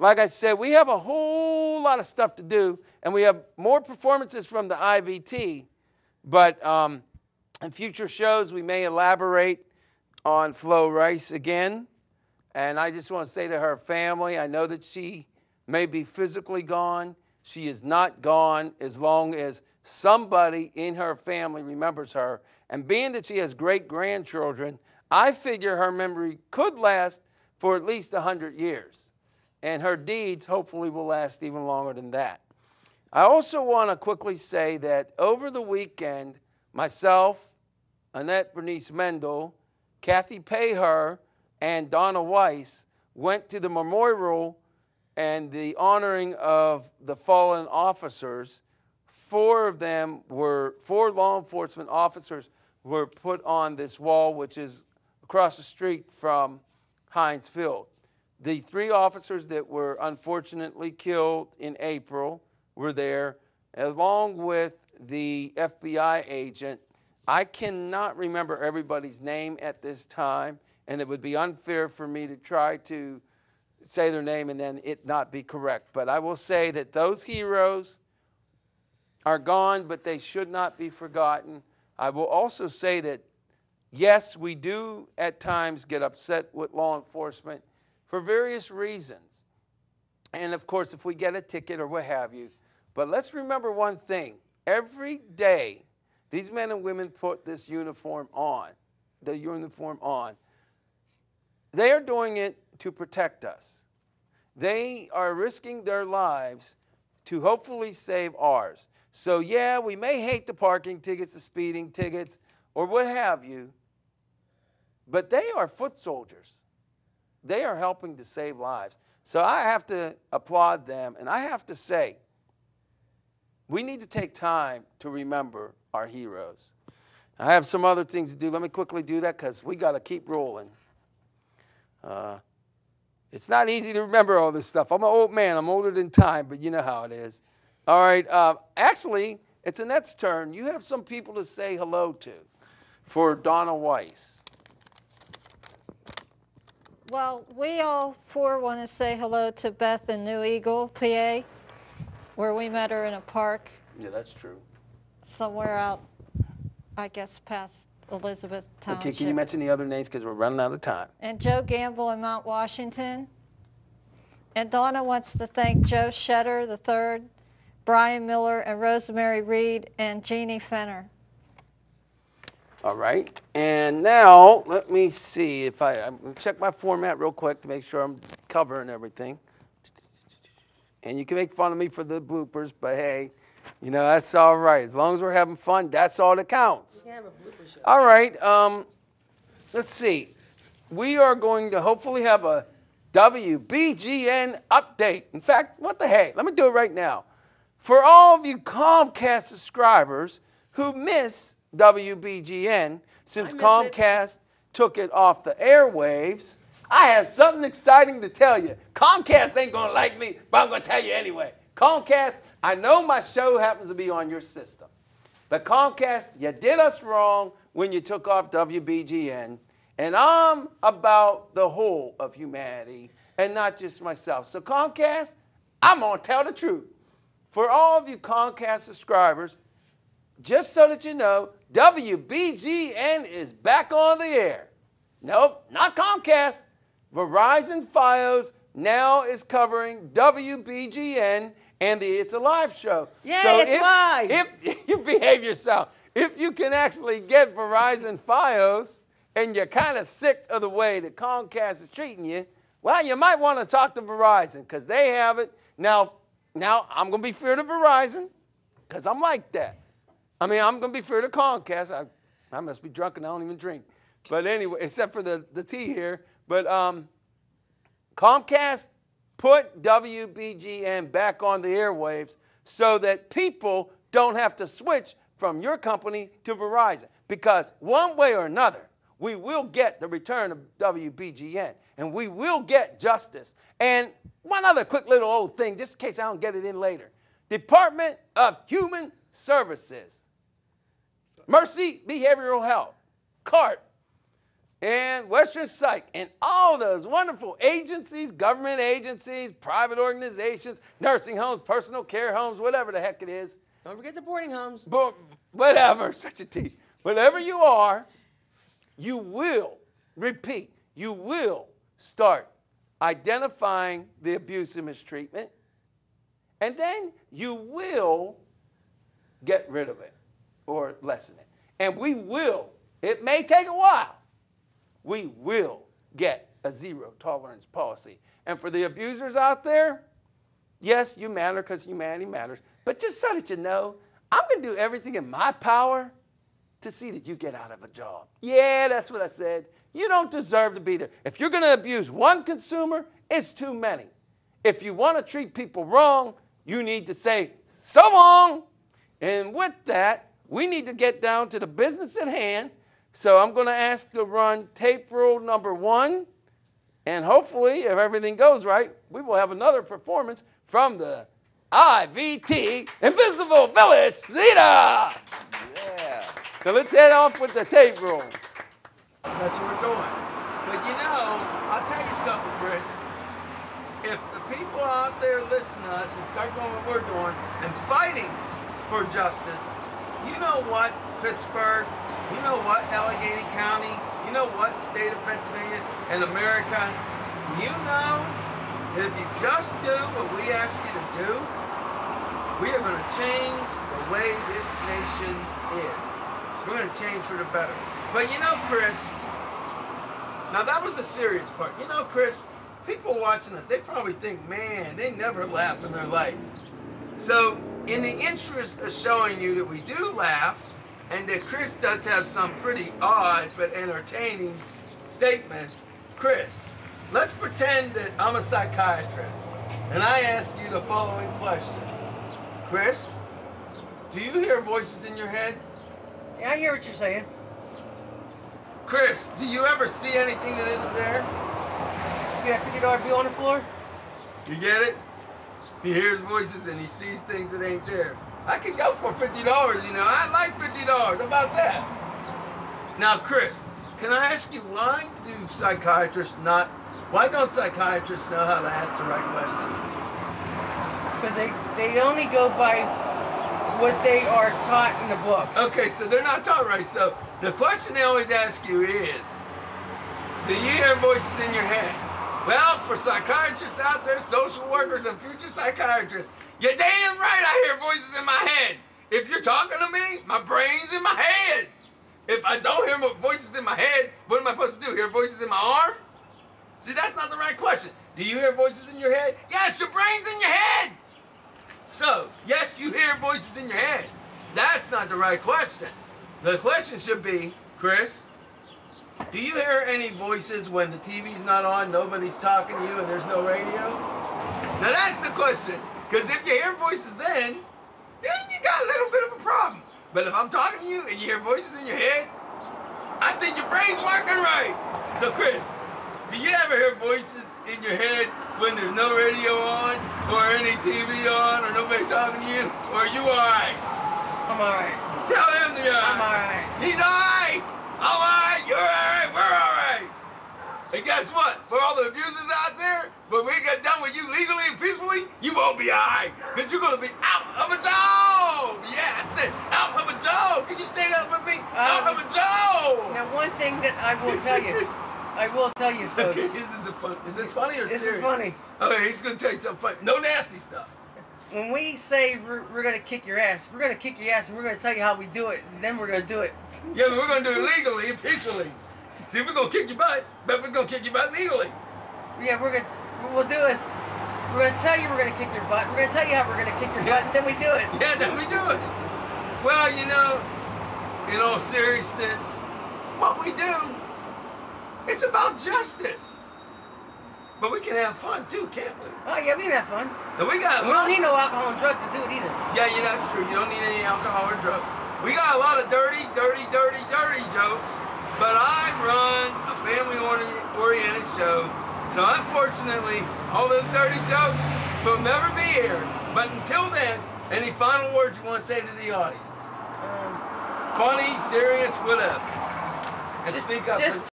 like I said, we have a whole lot of stuff to do, and we have more performances from the IVT. But in future shows, we may elaborate on Flo Rice again. And I just want to say to her family, I know that she may be physically gone. She is not gone as long as somebody in her family remembers her. And being that she has great-grandchildren, I figure her memory could last for at least 100 years. And her deeds hopefully will last even longer than that. I also want to quickly say that over the weekend, myself, Annette Bernice Mendel, Kathy Payher, and Donna Weis went to the memorial and the honoring of the fallen officers. 4 of them were, 4 law enforcement officers were put on this wall, which is across the street from Heinz Field. The 3 officers that were unfortunately killed in April were there, along with the FBI agent. I cannot remember everybody's name at this time, and it would be unfair for me to try to say their name and then it not be correct. But I will say that those heroes are gone, but they should not be forgotten. I will also say that, yes, we do at times get upset with law enforcement for various reasons. And of course, if we get a ticket or what have you. But let's remember one thing. Every day, these men and women put this uniform on, the uniform on. They are doing it to protect us. They are risking their lives to hopefully save ours. So yeah, we may hate the parking tickets, the speeding tickets, or what have you, but they are foot soldiers. They are helping to save lives. So I have to applaud them, and I have to say, we need to take time to remember our heroes. I have some other things to do. Let me quickly do that because we got to keep rolling. It's not easy to remember all this stuff. I'm an old man. I'm older than time, but you know how it is. All right. Actually, it's Annette's turn. You have some people to say hello to for Donna Weis. Well, we all 4 want to say hello to Beth in New Eagle, PA, where we met her in a park. Yeah, that's true. Somewhere out, I guess, past Elizabeth Township. Okay, can you mention the other names because we're running out of time? And Joe Gamble in Mount Washington. And Donna wants to thank Joe Shetter III, Brian Miller, and Rosemary Reed, and Jeannie Fenner. All right. And now, let me see if I'm going to check my format real quick to make sure I'm covering everything. And you can make fun of me for the bloopers, but hey, you know, that's all right. As long as we're having fun, that's all that counts. You can have a blooper show. All right. Let's see. We are going to hopefully have a WBGN update. In fact, what the heck? Let me do it right now. For all of you Comcast subscribers who miss WBGN, since Comcast took it off the airwaves, I have something exciting to tell you. Comcast ain't going to like me, but I'm going to tell you anyway. Comcast, I know my show happens to be on your system, but Comcast, you did us wrong when you took off WBGN, and I'm about the whole of humanity and not just myself. So Comcast, I'm going to tell the truth. For all of you Comcast subscribers, just so that you know, WBGN is back on the air. Nope, not Comcast. Verizon Fios now is covering WBGN and the It's Alive show. Yeah, so it's live. If you behave yourself, if you can actually get Verizon Fios and you're kind of sick of the way that Comcast is treating you, well, you might want to talk to Verizon because they have it. Now I'm going to be fair to Verizon because I'm like that. I mean, I'm going to be fair to Comcast. I must be drunk and I don't even drink. But anyway, except for the tea here. But Comcast put WBGN back on the airwaves so that people don't have to switch from your company to Verizon. Because one way or another, we will get the return of WBGN. And we will get justice. And one other quick little old thing, just in case I don't get it in later. Department of Human Services. Mercy Behavioral Health. CART. and Western Psych, and all those wonderful agencies, government agencies, private organizations, nursing homes, personal care homes, whatever the heck it is. Don't forget the boarding homes. Whatever, such a T. Whatever you are, you will, repeat, you will start identifying the abuse and mistreatment, and then you will get rid of it or lessen it. And we will, it may take a while, we will get a zero tolerance policy. And for the abusers out there, yes, you matter because humanity matters, but just so that you know, I'm going to do everything in my power to see that you get out of a job. Yeah, that's what I said. You don't deserve to be there. If you're going to abuse one consumer, it's too many. If you want to treat people wrong, you need to say, so long. And with that, we need to get down to the business at hand. So I'm going to ask to run tape rule number 1. And hopefully, if everything goes right, we will have another performance from the IVT Invisible Village Theater. Yeah. So let's head off with the tape rule. That's what we're doing. But you know, I'll tell you something, Chris. If the people out there listen to us and start doing what we're doing and fighting for justice, you know what, Pittsburgh, you know what, Allegheny County, you know what, state of Pennsylvania and America, you know that if you just do what we ask you to do, we are going to change the way this nation is. We're going to change for the better. But you know, Chris, now that was the serious part. You know, Chris, people watching us, they probably think, man, they never laugh in their life. So in the interest of showing you that we do laugh, and that Chris does have some pretty odd but entertaining statements, Chris, let's pretend that I'm a psychiatrist, and I ask you the following question. Chris, do you hear voices in your head? Yeah, I hear what you're saying. Chris, do you ever see anything that isn't there? See that $50 bill on the floor? You get it? He hears voices and he sees things that ain't there. I could go for $50, you know. I like $50. How about that? Now, Chris, can I ask you, why don't psychiatrists know how to ask the right questions? Because they only go by what they are taught in the books. Okay, so they're not taught right. So the question they always ask you is, do you hear voices in your head? Well, for psychiatrists out there, social workers, and future psychiatrists, you're damn right I hear voices in my head. If you're talking to me, my brain's in my head. If I don't hear voices in my head, what am I supposed to do? Hear voices in my arm? See, that's not the right question. Do you hear voices in your head? Yes, your brain's in your head. So, yes, you hear voices in your head. That's not the right question. The question should be, Chris, do you hear any voices when the TV's not on, nobody's talking to you, and there's no radio? Now that's the question. Because if you hear voices then you got a little bit of a problem. But if I'm talking to you and you hear voices in your head, I think your brain's working right. So Chris, do you ever hear voices in your head when there's no radio on, or any TV on, or nobody talking to you? Or are you alright? I'm alright. Tell him the alright. I'm alright. He's alright. I'm alright. You're alright. We're alright. And guess what? For all the abusers out there, when we get done with you legally and peacefully, you won't be alright. Because you're going to be out of a job. Yes, out of a job. Can you stay that with me? Out of a job. Now, one thing that I will tell you, folks. Okay, is this funny or serious? This is funny. Okay, he's going to tell you something funny. No nasty stuff. When we say we're going to kick your ass, we're going to kick your ass and we're going to tell you how we do it, and then we're going to do it. Yeah, but we're going to do it legally and peacefully. See, we're going to kick your butt, but we're going to kick your butt legally. Yeah, what we'll do is, we're going to tell you we're going to kick your butt, we're going to tell you how we're going to kick your butt, and then we do it. Yeah, then we do it. Well, you know, in all seriousness, what we do, it's about justice. But we can have fun too, can't we? Oh yeah, we can have fun. And we don't need no alcohol and drugs to do it either. Yeah, that's true. You don't need any alcohol or drugs. We got a lot of dirty jokes. But I run a family-oriented show, so unfortunately, all those dirty jokes will never be here. But until then, any final words you want to say to the audience? Funny, serious, whatever. And speak up. Just